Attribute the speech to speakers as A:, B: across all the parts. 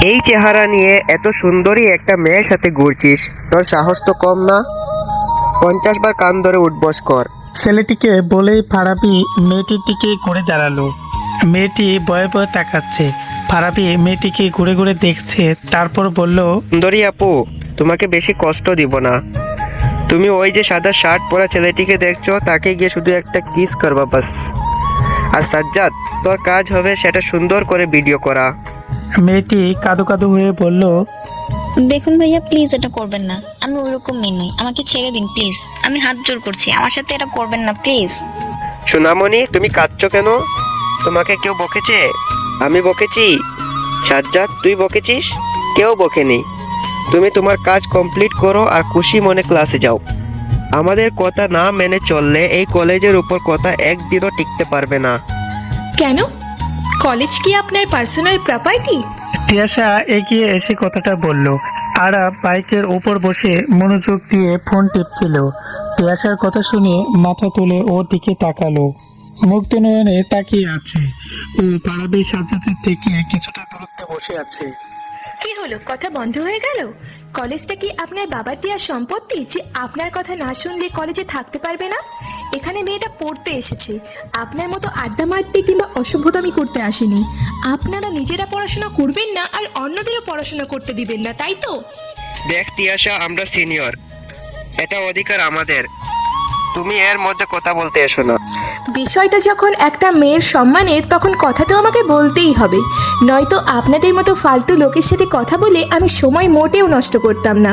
A: এই চেহারা নিয়ে এত সুন্দরী একটা মেয়ের সাথে ঘুরছিস, তোর সাহস তো কম না? 50 বার কান ধরে উঠবস কর।
B: ছেলেটিকে বলেই ফারাবি মেয়েটির দিকে ঘুরে দাঁড়ালো। মেয়েটি ভয়ে ভয়ে তাকাচ্ছে। ফারাবি মেয়েটিকে ঘুরে ঘুরে দেখছে, তারপর বলল,
A: সুন্দরী আপু, তোমাকে বেশি কষ্ট দিব না। তুমি ওই যে সাদা শার্ট পরা ছেলেটিকে দেখছো, তাকে গিয়ে শুধু একটা কিস করবা বাস। আর সাজ্জাদ, তোর কাজ হবে সেটা সুন্দর করে ভিডিও করা।
B: মেয়েটি কাঁদো কাঁদো হয়ে বলল,
C: দেখুন ভাইয়া, প্লিজ এটা করবেন না। আমি ওইরকম মেয়ে নই, আমাকে ছেড়ে দিন প্লিজ। আমি হাত জোর করছি, আমার সাথে এটা করবেন না প্লিজ।
A: সোনামণি, তুমি কাঁদছো কেন? তোমাকে কেউ বকেছে? আমি বকেছি? সাজ্জাদ, তুই বকেছিস? কেউ বকেনি। তুমি তোমার কাজ কমপ্লিট করো আর খুশি মনে ক্লাসে যাও। আমাদের কথা না মেনে চললে এই কলেজের উপর কথা একদিনও টিকতে পারবে না।
D: কেন? কলেজ কি আপনার পার্সোনাল প্রপার্টি?
B: তিয়াশা এগিয়ে এসে কথাটা বলল। আরা বাইকের ওপর বসে মনোযোগ দিয়ে ফোন টিপছিল। তিয়াশার কথা শুনে মাথা তুলে ওর দিকে তাকালো। মুগ্ধ নয়নে তাকিয়ে আছে। ও ফারাবি সাজ্জাদের থেকে কিছুটা দূরত্বে বসে আছে।
D: কি হলো, কথা বন্ধ হয়ে গেল? কলেজটা কি আপনার বাবার দেওয়া সম্পত্তি যে আপনার কথা না শুনলে কলেজে থাকতে পারবে না? এখানে মেয়েটা পড়তে এসেছে, আপনার মতো আড্ডা মারতে কিংবা অসভ্যতামি করতে আসেনি। আপনারা নিজেরা পড়াশোনা করবেন না আর অন্যদেরও পড়াশোনা করতে দিবেন না, তাই তো?
A: দেখ তিয়াশা, আমরা সিনিয়র, এটা অধিকার আমাদের। তুমি এর মধ্যে কথা বলতে এসো না।
D: বিষয়টা যখন একটা মেয়ের সম্মানের, তখন কথা তো আমাকে বলতেই হবে। নয়তো আপনাদের মতো ফালতু লোকের সাথে কথা বলে আমি সময় মোটেও নষ্ট করতাম না।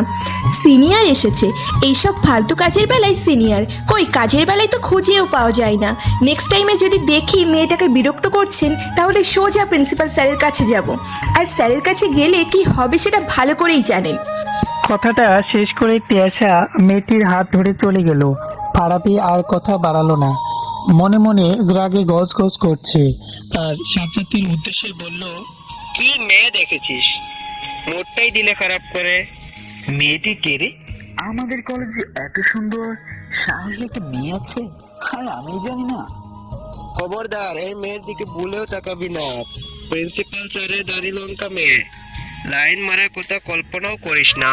D: সিনিয়র এসেছে, এইসব ফালতু কাজের বেলায় সিনিয়র কই, কাজের বেলায় তো খুঁজেও পাওয়া যায় না। নেক্সট টাইমে যদি দেখি মেয়েটাকে বিরক্ত করছেন, তাহলে সোজা প্রিন্সিপাল স্যারের কাছে যাব। আর স্যারের কাছে গেলে কি হবে সেটা ভালো করেই জানেন।
B: কথাটা শেষ করে তিয়াশা মেয়েটির হাত ধরে চলে গেল। ফারাবি আর কথা বাড়ালো না, মনে মনে রাগে গজ গজ করছে। আর সাজ্জাদের উদ্দেশ্যে বলল,
A: কি মেয়ে দেখেছিস, মোটটাই দিলে খারাপ করে।
E: মেয়েটি কে রে? আমাদের কলেজে এত সুন্দর সাহসী একটা মেয়ে আছে, আর আমি জানি না।
A: খবরদার, এই মেয়ের দিকে ভুলেও তাকাবি না। প্রিন্সিপাল স্যারের দাড়ি লঙ্কা মেয়ে, লাইন মারার কথা কল্পনাও করিস না।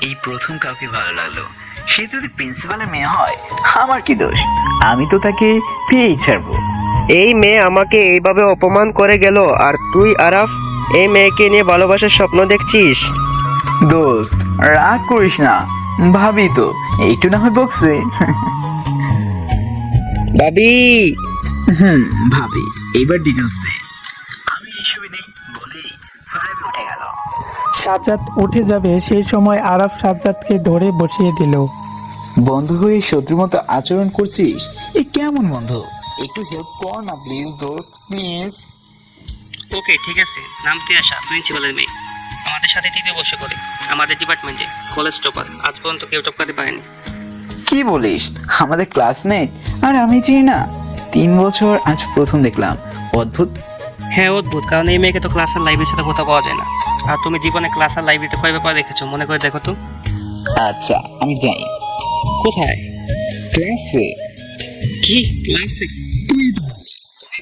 E: এই প্রথম কাউকে ভালো লাগলো, সে যদি প্রিন্সিপালের মেয়ে হয় আমার কি দোষ? আমি তো তাকে পেয়েই ছাড়বো।
A: এই মেয়ে আমাকে এইভাবে অপমান করে গেল, আর তুই আরাফ এই মেয়েকে নিয়ে ভালোবাসার স্বপ্ন দেখছিস?
E: দোস্ত রাগ করিস না, ভাবি তো একটু না হয় বকছে।
A: ভাবি,
E: ভাবি, এবার ডিটেলস দে। আমি এইসবে নেই বলেই ফারাবি উঠে গেল।
B: সাজ্জাদ উঠে যাবে সেই সময় আরাফ সাজ্জাদকে ধরে বসিয়ে দিল।
E: বন্ধু হয়ে শত্রুর মতো আচরণ করছিস, এ কেমন বন্ধু? একটু হেল্প কর না প্লিজ দোস্ত, প্লিজ।
F: ওকে ঠিক আছে, নাম তিয়াশা, প্রিন্সিপালের মেয়ে, আমাদের সাথে তৃতীয় বর্ষে করে, আমাদের ডিপার্টমেন্টে কলেজ টপার, আজ পর্যন্ত কেউ টপকাতে পারেনি।
E: কি বলিস? আমাদের ক্লাসমেট আর আমি চিনি না? 3 বছর আজ প্রথম দেখলাম, অদ্ভুত।
F: হ্যাঁ অদ্ভুত, কারণ এই মেয়েকে তো ক্লাস আর লাইব্রেরির সাথে কোথাও পাওয়া যায় না। আর তুমি জীবনে ক্লাস আর লাইব্রেরিতে কয়বার পরে দেখেছো, মনে করে দেখো তো।
E: আচ্ছা আমি যাই।
F: কোথায়?
E: ক্লাসে।
F: কি ক্লাসে?
E: তুই তো বললি,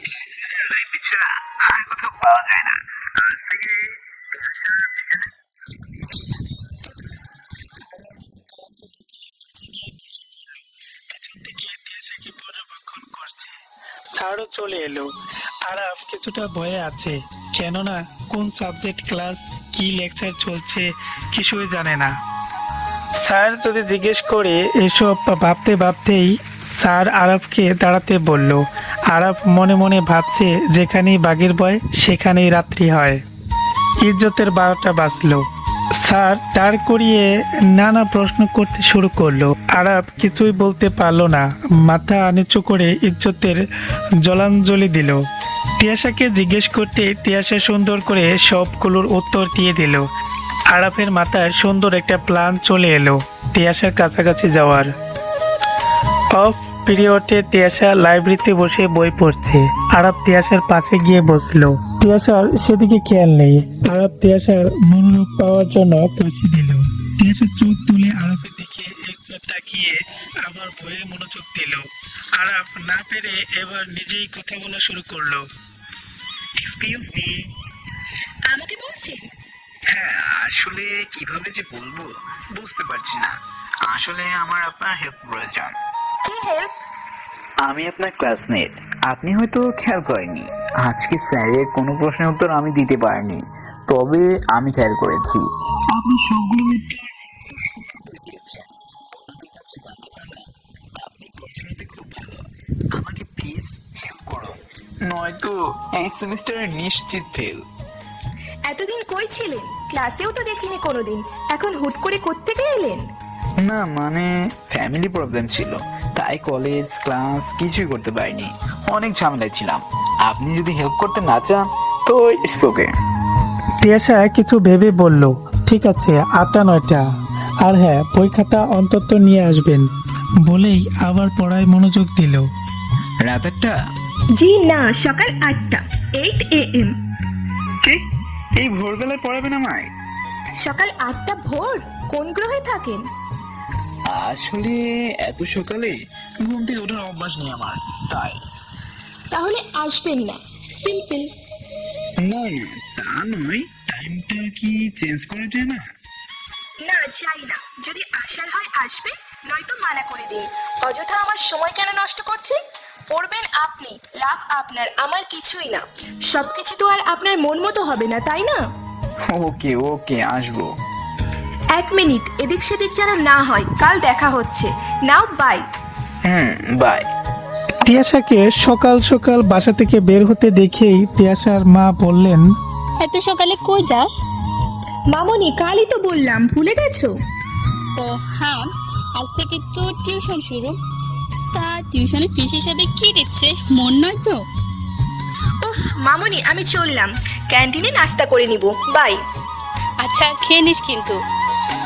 E: ক্লাসে আর লাইব্রেরি ছাড়া আর কোথাও পাওয়া যায় না। আর সেখানে তিয়াশা যেখানে
B: পর্যবেক্ষণ করছে। স্যারও চলে এলো। আরাফ কিছুটা ভয়ে আছে, কেননা কোন সাবজেক্ট ক্লাস, কি লেকচার চলছে কিছুই জানে না। স্যার যদি জিজ্ঞেস করে, এসব ভাবতে ভাবতেই স্যার আরাফকে দাঁড়াতে বলল। আরাফ মনে মনে ভাবছে, যেখানেই বাঘের ভয় সেখানেই রাত্রি হয়। ইজ্জতের 12টা বাজলো। স্যার দাঁড় করিয়ে নানা প্রশ্ন করতে শুরু করলো। আরাফ কিছুই বলতে পারলো না, মাথা নিচু করে ইজ্জতের জলাঞ্জলি দিল। তিয়াশাকে জিজ্ঞেস করতে তিয়াশা সুন্দর করে সবগুলোর উত্তর দিয়ে দিল। আরাফের মাথায় সুন্দর একটা প্ল্যান চলে এলো তিয়াশার কাছাকাছি যাওয়ার। অফ পিরিয়ডে তিয়াশা লাইব্রেরিতে বসে বই পড়ছে। আরাফ তিয়াশার পাশে গিয়ে বসলো। তিয়াশার সেদিকে খেয়াল নেই। আরাফ তিয়াশার মনোযোগ পাওয়ার জন্য কাশি দিল। তিয়াশার চোখ তুলে আরাফের দিকে একবার তাকিয়ে আবার বইয়ে মনোযোগ দিল। আরাফ না পেরে এবার নিজেই কথা বলা শুরু করলো।
E: Excuse me.
D: আমাকে বলছেন?
E: হ্যাঁ, আসলে কিভাবে যে বলবো বুঝতে পারছি না। আসলে আমার আপনার হেল্প প্রয়োজন।
D: কি হেল্প?
E: আমি আপনার ক্লাসমেট, আপনি হয়তো খেয়াল করেননি, আজকে স্যারের কোনো প্রশ্নের উত্তর আমি দিতে পারিনি, তবে আমি খেয়াল করেছি আপনি সবগুলো উত্তর খুব সুন্দর করে দিয়েছেন। অন্যদের কাছে জানতে পারলাম আপনি পড়াশোনাতে খুব ভালো। আমাকে প্লিজ হেল্প করুন, নয়তো এই সেমিস্টারে নিশ্চিত ফেল।
D: এতদিন কই ছিলেন? ক্লাসেও তো দেখিনি কোনোদিন, এখন হুট করে কোত্থেকে এলেন?
E: না মানে ফ্যামিলি প্রবলেম ছিল, তাই কলেজ ক্লাস কিছুই করতে পারিনি, অনেক ঝামেলায় ছিলাম। আপনি যদি হেল্প করতে না চান তো ইটস ওকে।
B: তিয়াশা কিছু ভেবে বলল, ঠিক আছে 8টা 9টা, আর হ্যাঁ বই খাতা অন্তত নিয়ে আসবেন, বলেই আবার পড়ায় মনোযোগ দিল।
E: রাত 8টা?
D: জি না, সকাল 8টা, 8 AM।
E: কি এই ভোরবেলায় পড়াবেন আমায়?
D: সকাল 8টা ভোর? কোন গ্রহে থাকেন?
E: আসলে এত সকালে ঘুম থেকে ওঠার অভ্যাস নেই আমার, তাই।
D: তাহলে আসবেন না, সিম্পল।
E: না না, তা নয়, টাইমটা কি চেঞ্জ করে দেয় না?
D: না চাই না, যদি আসার হয় আসবেন, নয়তো মানা করে দিন। অযথা আমার সময় কেন নষ্ট করছেন? পড়বেন আপনি, লাভ আপনার, আমার কিছুই না। সবকিছু তো আর আপনার মন মতো হবে না, তাই না?
E: ওকে ওকে, আসবো।
D: 1 মিনিট এদিক সেদিক যেন না হয়, কাল দেখা হচ্ছে। নাও বাই।
E: বাই।
B: তিয়াশাকে সকাল সকাল বাসা থেকে বের হতে দেখেই তিয়াশার মা বললেন,
G: এত সকালে কই যাস?
D: মামনি, কালই তো বললাম, ভুলে গেছো?
G: ও হ্যাঁ, আজ থেকে তো টিউশন শুরু। তা টিউশনের ফিস হিসাবে কি দিচ্ছে, মন নয় তো?
D: উফ মামনি, আমি চললাম, ক্যান্টিনে নাস্তা করে নিব, বাই।
G: আচ্ছা খেয়ে নিস কিন্তু।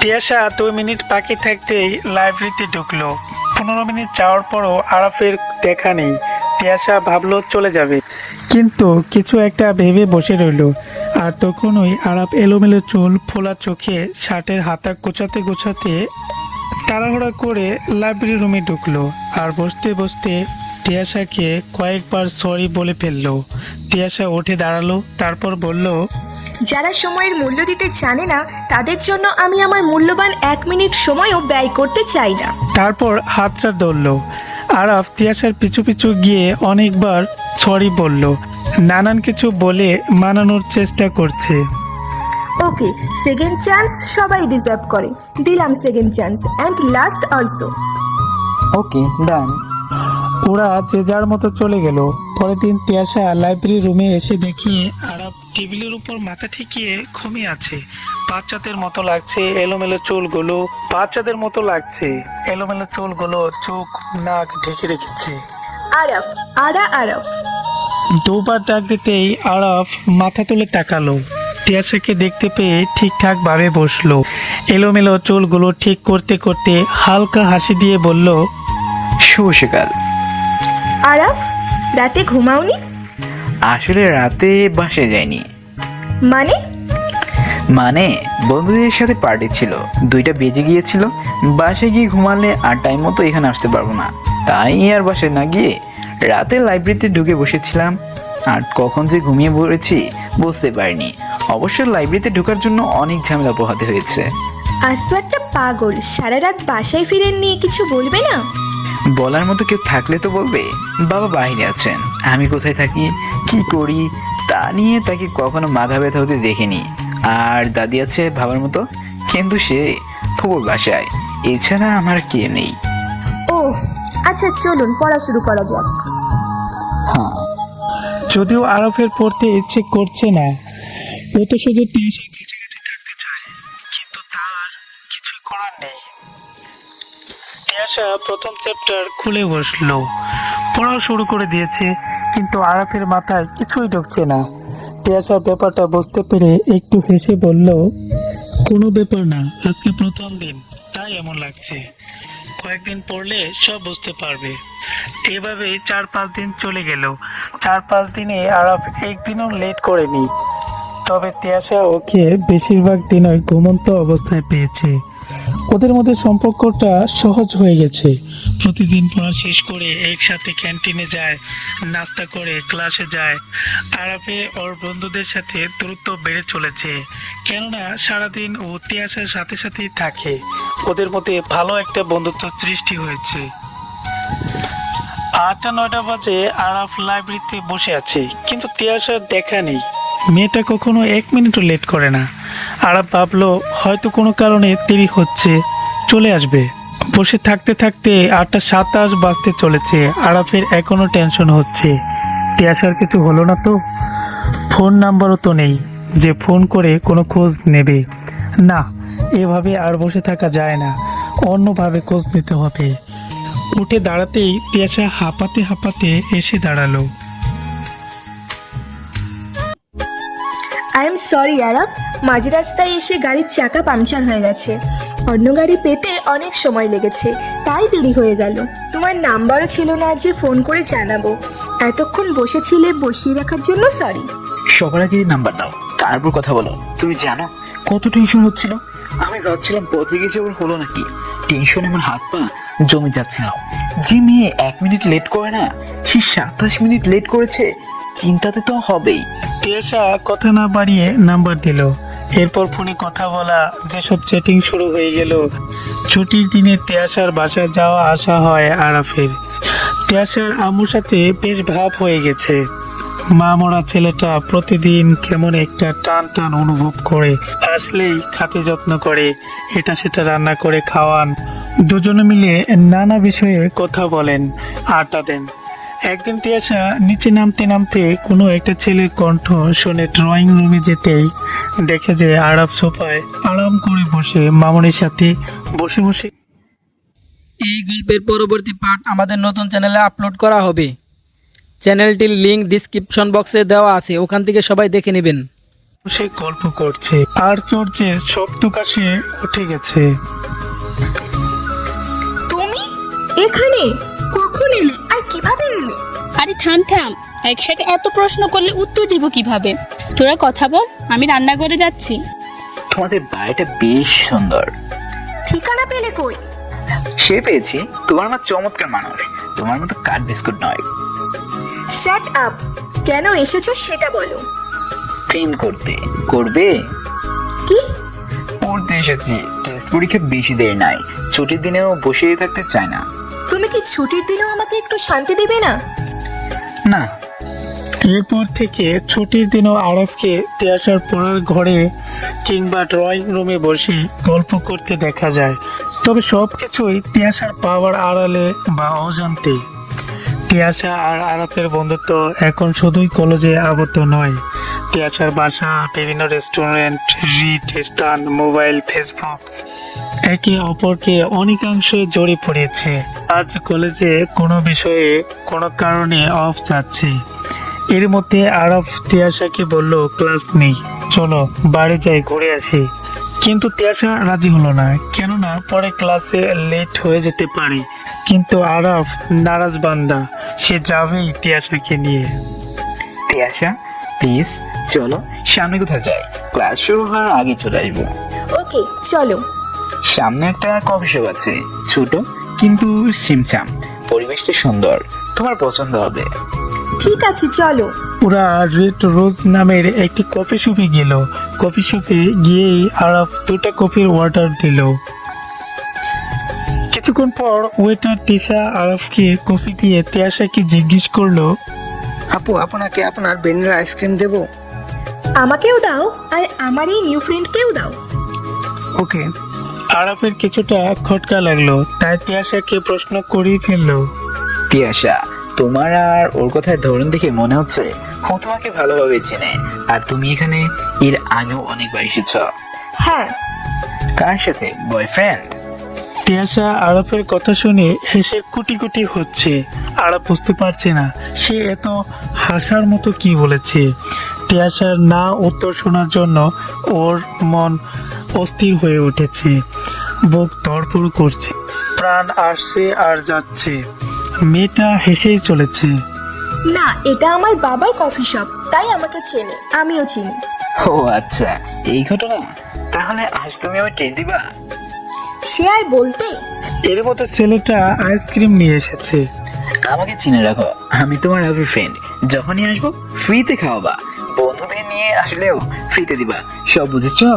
B: তিয়াশা 2 মিনিট বাকি থাকতেই লাইব্রেরিতে ঢুকলো। 15 মিনিট যাওয়ার পরও আরাফের দেখা নেই। তিয়াশা ভাবলো চলে যাবে, কিন্তু কিছু একটা ভেবে বসে রইল। আর তখনই আরাফ এলোমেলো চুল, ফোলা চোখে, শার্টের হাতা গোছাতে গোছাতে তাড়াহুড়া করে লাইব্রেরি রুমে ঢুকলো। আর বসতে বসতে তিয়াশাকে কয়েকবার সরি বলে ফেললো। তিয়াশা উঠে দাঁড়ালো, তারপর বলল,
D: যারা সময়ের মূল্য দিতে জানে না, তাদের জন্য আমি আমার মূল্যবান 1 মিনিট সময়ও ব্যয় করতে চাই না।
B: তারপর হাতটা ধরল। আরাফ তিয়াশার পিছু পিছু গিয়ে অনেকবার সরি বলল, নানান কিছু বলে মানানোর চেষ্টা করছে।
D: ওকে, সেকেন্ড চান্স সবাই ডিজার্ভ করে, দিলাম second chance, and last also.
E: Okay done.
B: ওরা যে যার মতো চলে গেল। পরের দিন তিয়াশা লাইব্রেরি রুমে এসে দেখি আরাফ টেবিলের উপর মাথা ঠেকিয়ে ঘুমিয়ে আছে। বাচ্চাদের মতো লাগছে এলোমেলো চুলগুলো, চোখ নাক ঢেকে রেখেছে।
D: আরফ, আরফ।
B: দুবার ডাক দিতেই আরাফ মাথা তুলে তাকালো। তিয়াশাকে দেখতে পেয়ে ঠিকঠাক ভাবে বসলো। এলোমেলো চুলগুলো ঠিক করতে করতে হালকা হাসি দিয়ে বলল,
E: শুভ সকাল।
D: আরফ, রাতে ঘুমাওনি?
E: আসলে রাতে বাসায় যাইনি।
D: মানে?
E: বন্ধুদের সাথে পার্টি ছিল, 2টা বেজে গিয়েছিল। বাসায় গিয়ে ঘুমালে আর টাইম মতো এখানে আসতে পারবো না, তাই আর বাসায় না গিয়ে রাতে লাইব্রেরিতে ঢুকে বসেছিলাম। আর কখন যে ঘুমিয়ে পড়েছি বুঝতে পারিনি। অবশ্য লাইব্রেরিতে ঢোকার জন্য অনেক ঝামেলা পোহাতে হয়েছে।
D: আজ তো একটা পাগল, সারা রাত বাসায় ফিরেননি, কিছু বলবে না?
E: বলার মতো কেউ থাকলে তো বলবে। বাবা বাইরে আছেন, আমি কোথায় থাকি কি করি তা নিয়ে তাকে কখনো মাথা ব্যথা হতে দেখিনি। আর দাদি আছে ভাবার মতো, কিন্তু সে ফুপুর বাসায়, এছাড়া আমার কে নেই।
D: ও আচ্ছা, চলুন পড়া শুরু করা যাক।
E: হ্যাঁ,
B: যদিও আরফের পড়তে ইচ্ছে করছে না, ও তো শুধু টিউশন কাছাকাছি থাকতে চায়, কিন্তু তার কিছুই করার নেই। তিয়াশা প্রথম চ্যাপ্টার খুলে বসলো, পড়াও শুরু করে দিয়েছে, কিন্তু আরফের মাথায় কিছুই ঢুকছে না। তিয়াশা ব্যাপারটা বুঝতে পেরে একটু হেসে বলল, কোনো ব্যাপার না, আজকে প্রথম দিন তাই এমন লাগছে, কয়েকদিন পড়লে সব বুঝতে পারবে। এভাবেই 4-5 দিন চলে গেল। 4-5 দিনে আরাফ একদিনও লেট করেনি, তবে তিয়াশা ওকে বেশিরভাগ দিনই ঘুমন্ত অবস্থায় পেয়েছে। ওদের মধ্যে সম্পর্কটা সহজ হয়ে গেছে। প্রতিদিন পড়া শেষ করে একসাথে ক্যান্টিনে যায়, নাস্তা করে ক্লাসে যায়। আরাফে ওর বন্ধুদের সাথে দূরত্ব বেড়ে চলেছে, কেননা সারাদিন ও তিয়াসার সাথে সাথেই থাকে। ওদের মধ্যে ভালো একটা বন্ধুত্ব সৃষ্টি হয়েছে। 8টা-9টা বাজে আরাফ লাইব্রেরিতে বসে আছে, কিন্তু তিয়াসার দেখা নেই। মেয়েটা কখনো 1 মিনিটও লেট করে না। আরাফ ভাবলো হয়তো কোনো কারণে দেরি হচ্ছে, চলে আসবে। বসে থাকতে থাকতে 8টা-27 বাজতে চলেছে। আরাফের এখনো টেনশন হচ্ছে, তিয়াসার কিছু হলো না তো? ফোন নাম্বারও তো নেই যে ফোন করে কোনো খোঁজ নেবে। না, এভাবে আর বসে থাকা যায় না, অন্যভাবে খোঁজ নিতে হবে। উঠে দাঁড়াতেই তিয়াসা হাঁপাতে হাঁপাতে এসে দাঁড়ালো।
D: আই এম সরি আরাফ, মাঝ রাস্তায় এসে গাড়ির চাকা পাংচার হয়ে গেছে। অন্য গাড়ি পেতে অনেক সময় লেগেছে, তাই দেরি হয়ে গেল। তোমার নাম্বারও ছিল না যে ফোন করে জানাবো। এতক্ষণ বসেছিলে, বসিয়ে রাখার জন্য সরি।
E: সবার আগে নাম্বার দাও, তারপর কথা বলো। তুমি জানো কত টেনশন হচ্ছিল? আমি ভাবছিলাম পথে গেছে ওর হলো নাকি। টেনশনে আমার হাত পা জমে যাচ্ছিল। যে মেয়ে 1 মিনিট লেট করে না, সে 27 মিনিট লেট করেছে, চিন্তাতে তো হবেই।
B: তিয়াসা কথা না বাড়িয়ে নাম্বার দিল। এরপর ফোনে কথা বলা, যেসব চ্যাটিং শুরু হয়ে গেল। ছুটির দিনে তিয়াসার বাসায় যাওয়া আসা হয় আরাফের। তিয়াসার আম্মুর সাথে বেশ ভাব হয়ে গেছে। মা মরা ছেলেটা প্রতিদিন কেমন একটা টান টান অনুভব করে। আসলেই খাতে যত্ন করে, এটা সেটা রান্না করে খাওয়ান। দুজনে মিলে নানা বিষয়ে কথা বলেন, আড্ডা দেন। একদিন তিয়াসা নিচে নামতে নামতে কোনো একটা ছেলের কণ্ঠ শুনে ড্রয়িং রুমে যেতেই দেখে যে আরাফ সোফায় আরাম করে বসে মামুনির সাথে বসে বসে।
H: এই গল্পের পরবর্তী পার্ট আমাদের নতুন চ্যানেলে আপলোড করা হবে। চ্যানেলটির লিংক ডিসক্রিপশন বক্সে দেওয়া আছে, ওখান থেকে সবাই দেখে নেবেন।
B: বসে গল্প করছে আর চর্চের শব্দ কাশে উঠে গেছে।
D: তুমি এখানে কখন এলে আর কিভাবে এলে?
G: আরে থাম থাম, একসাথে এত প্রশ্ন করলে উত্তর দিব কিভাবে? তোরা কথা বল, আমি রান্নাঘরে যাচ্ছি।
E: তোমাদের বাড়িটা বেশ সুন্দর।
D: ঠিকানা পেলে কই?
E: সে পেয়েছি, তোমার মা চমৎকার মানুষ, তোমার মতো কাঠ বিস্কুট নয়।
D: শাট আপ, কেন এসেছো সেটা বলো।
E: প্রেম করতে। করবে?
D: কি?
E: পড়তে এসেছি, টেস্ট পরীক্ষা বেশি দেরি নাই, ছুটির দিনেও বসে থাকতে চায় না।
D: তুমি কি ছুটির দিনেও আমাকে একটু শান্তি দেবে না?
E: না।
B: এরপর থেকে ছুটির দিনও আরবকে তিয়াসার পড়ার ঘরে কিংবা ড্রয়িং রুমে বসে গল্প করতে দেখা যায়। তবে সব কিছুই তিয়াসার পাওয়ার আড়ালে বা অজান্তে। তিয়াসা আর আরাফের বন্ধুত্ব এখন শুধুই কলেজে আবদ্ধ নয়। তিয়াসার বাসা, বিভিন্ন রেস্টুরেন্ট, রিড স্থান, মোবাইল, ফেসবুক একে অপরকে অনেকাংশে জড়িয়ে পড়েছে। আজ কলেজে কোনো বিষয়ে কোনো কারণে অফ যাচ্ছে। এর মধ্যে আরাফ তিয়াসাকে বলল ক্লাস নেই, চলো বাড়ি যাই ঘুরে আসি। কিন্তু তিয়াসা রাজি হলো না, কেননা পরে ক্লাসে লেট হয়ে যেতে পারে। কিন্তু আরাফ নারাজ বান্দা, সে যাবেই তিয়াসাকে নিয়ে।
E: তিয়াসা প্লিজ চলো, সামনে কোথাও যাই, ক্লাস শুরু হওয়ার আগে চলে আসবো।
D: ওকে চলো।
E: সামনে একটা কফি শপ আছে, ছোট কিন্তু সিমসাম, পরিবেশটা সুন্দর, তোমার পছন্দ হবে।
D: ঠিক আছে চলো।
B: ওরা রেড রোজ নামের একটি কফি শপে গেল। কফি শপে গিয়েই আরাফ 2টা কফির অর্ডার দিল। কিছুক্ষণ পর ওয়েটার তিশা আরাফকে কফি দিয়ে তিয়াসাকে জিজ্ঞেস করলো,
A: আপু, আপনাকে আপনার ভ্যানিলা আইসক্রিম দেব?
D: আমাকেও দাও, আর আমার এই নিউ ফ্রেন্ডকেও দাও।
A: ওকে।
B: আরাফের কিছুটা খটকা লাগলো, তাই তিয়াসাকে প্রশ্ন করেই ফেললো,
E: তিয়াসা, তোমার আর ওর কথায় ধরুন দেখে মনে হচ্ছে ও তোমাকে ভালোভাবে চেনে, আর তুমি এখানে এর আগেও অনেকবার এসেছ।
D: হ্যাঁ।
E: কার সাথে? বয়ফ্রেন্ড?
B: তিয়াসা আরাফের কথা শুনে হেসে কুটি কুটি হচ্ছে। আরাফ বুঝতে পারছে না সে এত হাসার মতো কি বলেছে। তিয়াসার না উত্তর শোনার জন্য ওর মন অস্থির হয়ে উঠেছে, বুক ধড়ফড় করছে, প্রাণ আসছে আর যাচ্ছে। মেয়েটা হেসেই চলেছে।
D: না, এটা আমার বাবার কফি শপ, তাই আমাকে চেনে, আমিও চিনি।
E: ও আচ্ছা, এই ঘটনা। তাহলে আজ তুমি আমার ট্রিট দিবা?
D: সে আর বলতে।
B: এর মধ্যে ছেলেটা আইসক্রিম নিয়ে এসেছে।
E: আমাকে চিনে রাখো, আমি তোমার আবার ফ্রেন্ড। যখনই আসবো ফ্রিতে খাওয়াবা, বন্ধুদের নিয়ে আসলেও ফ্রিতে দিবা, সব বুঝেছো?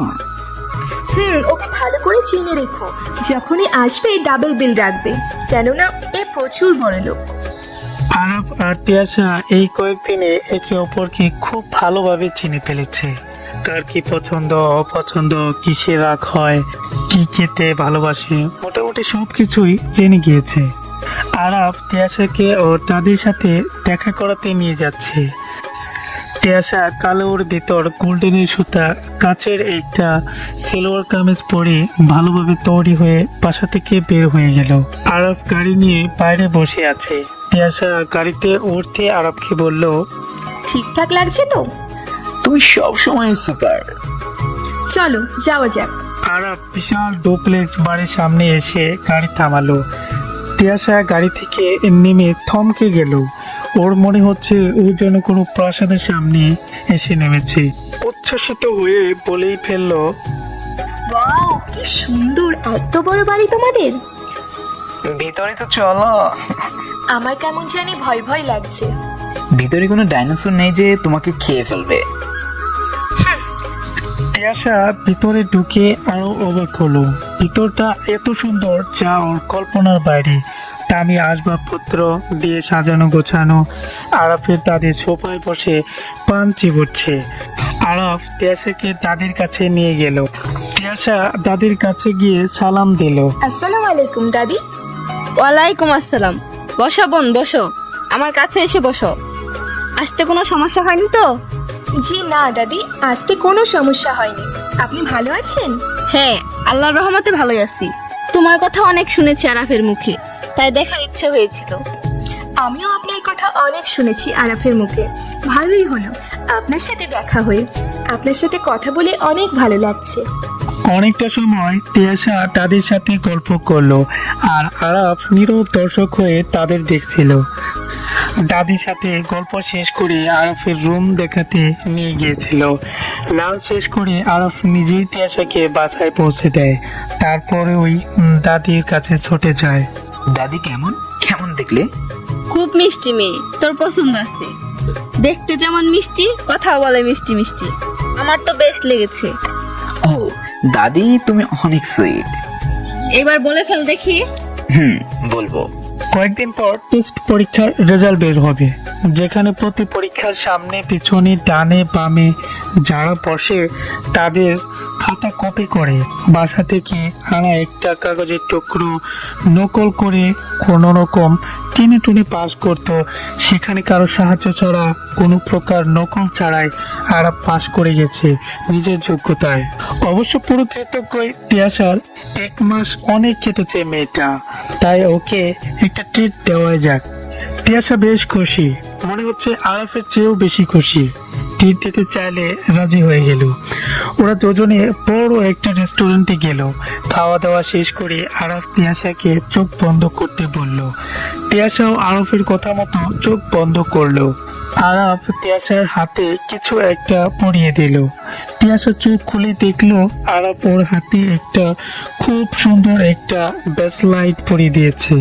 D: ওকে ভালো করে চিনে রেখো, যখনই আসবে ডাবল বিল রাখবে, কেননা এ প্রচুর বড় লোক।
B: আরব আর তিয়াশা এই কয়েকদিনে একে অপরকে খুব ভালোভাবে চিনে ফেলেছে। কার কি পছন্দ অপছন্দ, কিসে রাগ হয়, কি খেতে ভালোবাসে, মোটামুটি সবকিছুই জেনে গিয়েছে। আরব তিয়াশাকে ওর দাদির সাথে দেখা করাতে নিয়ে যাচ্ছে। তিয়াশা কালোর ভিতর গোল্ডেনের সুতা কাচের একটা সেলোয়ার কামিজ পরে ভালোভাবে তৈরি হয়ে বাসা থেকে বের হয়ে গেল। আরব গাড়ি নিয়ে বাইরে বসে আছে। তিয়াশা গাড়িতে উঠতে আরবকে বলল,
D: ঠিকঠাক লাগছে তো?
E: তুমি সব সময় সুপার।
D: চলো যাওয়া যাক।
B: আরব বিশাল ডুপ্লেক্স বাড়ির সামনে এসে গাড়ি থামালো। তিয়াশা গাড়ি থেকে নেমে থমকে গেল। ওর মনে হচ্ছে ও যেন কোনো প্রাসাদের সামনে এসে নেমেছে। উচ্ছ্বসিত হয়ে বলেই ফেললো,
D: ওয়াও, কি সুন্দর, এত বড় বাড়ি তোমাদের।
E: ভিতরে তো চলো।
D: আমার কেমন জানি ভয় ভয় লাগছে।
E: ভিতরে কোনো ডাইনোসর নেই যে তোমাকে খেয়ে ফেলবে।
B: তিয়াশা ভিতরে ঢুকে আরো অবাক হলো। ভিতরটা এত সুন্দর যা ওর কল্পনার বাইরে। দামি আসবাবপত্র দিয়ে সাজানো গোছানো। আরফের দাদি সোফায় বসে পান চিবুচ্ছে। আরফ তিয়াশাকে দাদির কাছে নিয়ে গেল। তিয়াশা দাদির কাছে গিয়ে সালাম দিল।
D: আসসালামু আলাইকুম দাদি।
I: ওয়ালাইকুম আসসালাম। বসো বোন, বসো, আমার কাছে এসে বসো। আসতে কোনো সমস্যা হয়নি তো?
D: জি না দাদি, আসতে কোনো সমস্যা হয়নি। আপনি ভালো আছেন?
I: হ্যাঁ, আল্লাহর রহমতে ভালোই আছি। তোমার কথা অনেক শুনেছি আরাফের মুখে, তাই দেখার ইচ্ছে হয়েছিল।
D: আমিও আপনার কথা অনেক শুনেছি আরাফের মুখে। ভালোই হলো আপনার সাথে দেখা হয়ে। আপনার সাথে কথা বলে অনেক ভালো লাগছে।
B: অনেকটা সময় তিয়াশা তাদের সাথে গল্প করলো আর আরব নীরব দর্শক হয়ে তাদের দেখছিল। দাদির সাথে গল্প শেষ করে আরফের রুম দেখাতে নিয়ে গিয়েছিল। লাঞ্চ শেষ করে আরফ নিজেই তিয়াশাকে বাসায় পৌঁছে দেয়। তারপরে ওই দাদির কাছে ছুটে যায়।
E: দাদি কেমন কেমন দেখলে?
I: খুব মিষ্টি মেয়ে, তোর পছন্দ আছে। দেখতে যেমন মিষ্টি, কথাও বলে মিষ্টি মিষ্টি। আমার তো বেশ লেগেছে।
E: ও দাদি, তুমি অনেক সুইট।
I: এবার বলে ফেল দেখি।
E: বলবো।
B: কয়েকদিন পর টেস্ট পরীক্ষার রেজাল্ট বের হবে, যেখানে প্রতি পরীক্ষার সামনে পিছনে ডানে বামে যারা বসে তাদের খাতা কপি করে বাসা থেকে আনা একটা কাগজের টুকরো নকল করে কোনো রকম টেনে টুনে পাস করতো। সেখানে কারো সাহায্য ছাড়া, কোনো প্রকার নকল ছাড়াই আরব পাস করে গেছে নিজের যোগ্যতায়। অবশ্য পুরো কৃতজ্ঞই তিয়াশার। 1 মাস অনেক কেটেছে মেয়েটা, তাই ওকে একটা ট্রিট দেওয়া যাক। তিয়াশা বেশ খুশি, মনে হচ্ছে আরফের চেয়েও বেশি খুশি। ট্রিট দিতে চাইলে রাজি হয়ে গেল। ওরা দুজনে বড় একটা রেস্টুরেন্টে গেল। খাওয়া দাওয়া শেষ করে আরফ তিয়াশাকে চোখ বন্ধ করতে বলল। তিয়াশাও আরফের কথা মতো চোখ বন্ধ করলো। আরফ তিয়াশার হাতে কিছু একটা পরিয়ে দিল। তিয়াশা চোখ খুলে দেখলো আরফ ওর হাতে একটা খুব সুন্দর একটা ব্রেসলাইট পরিয়ে দিয়েছে।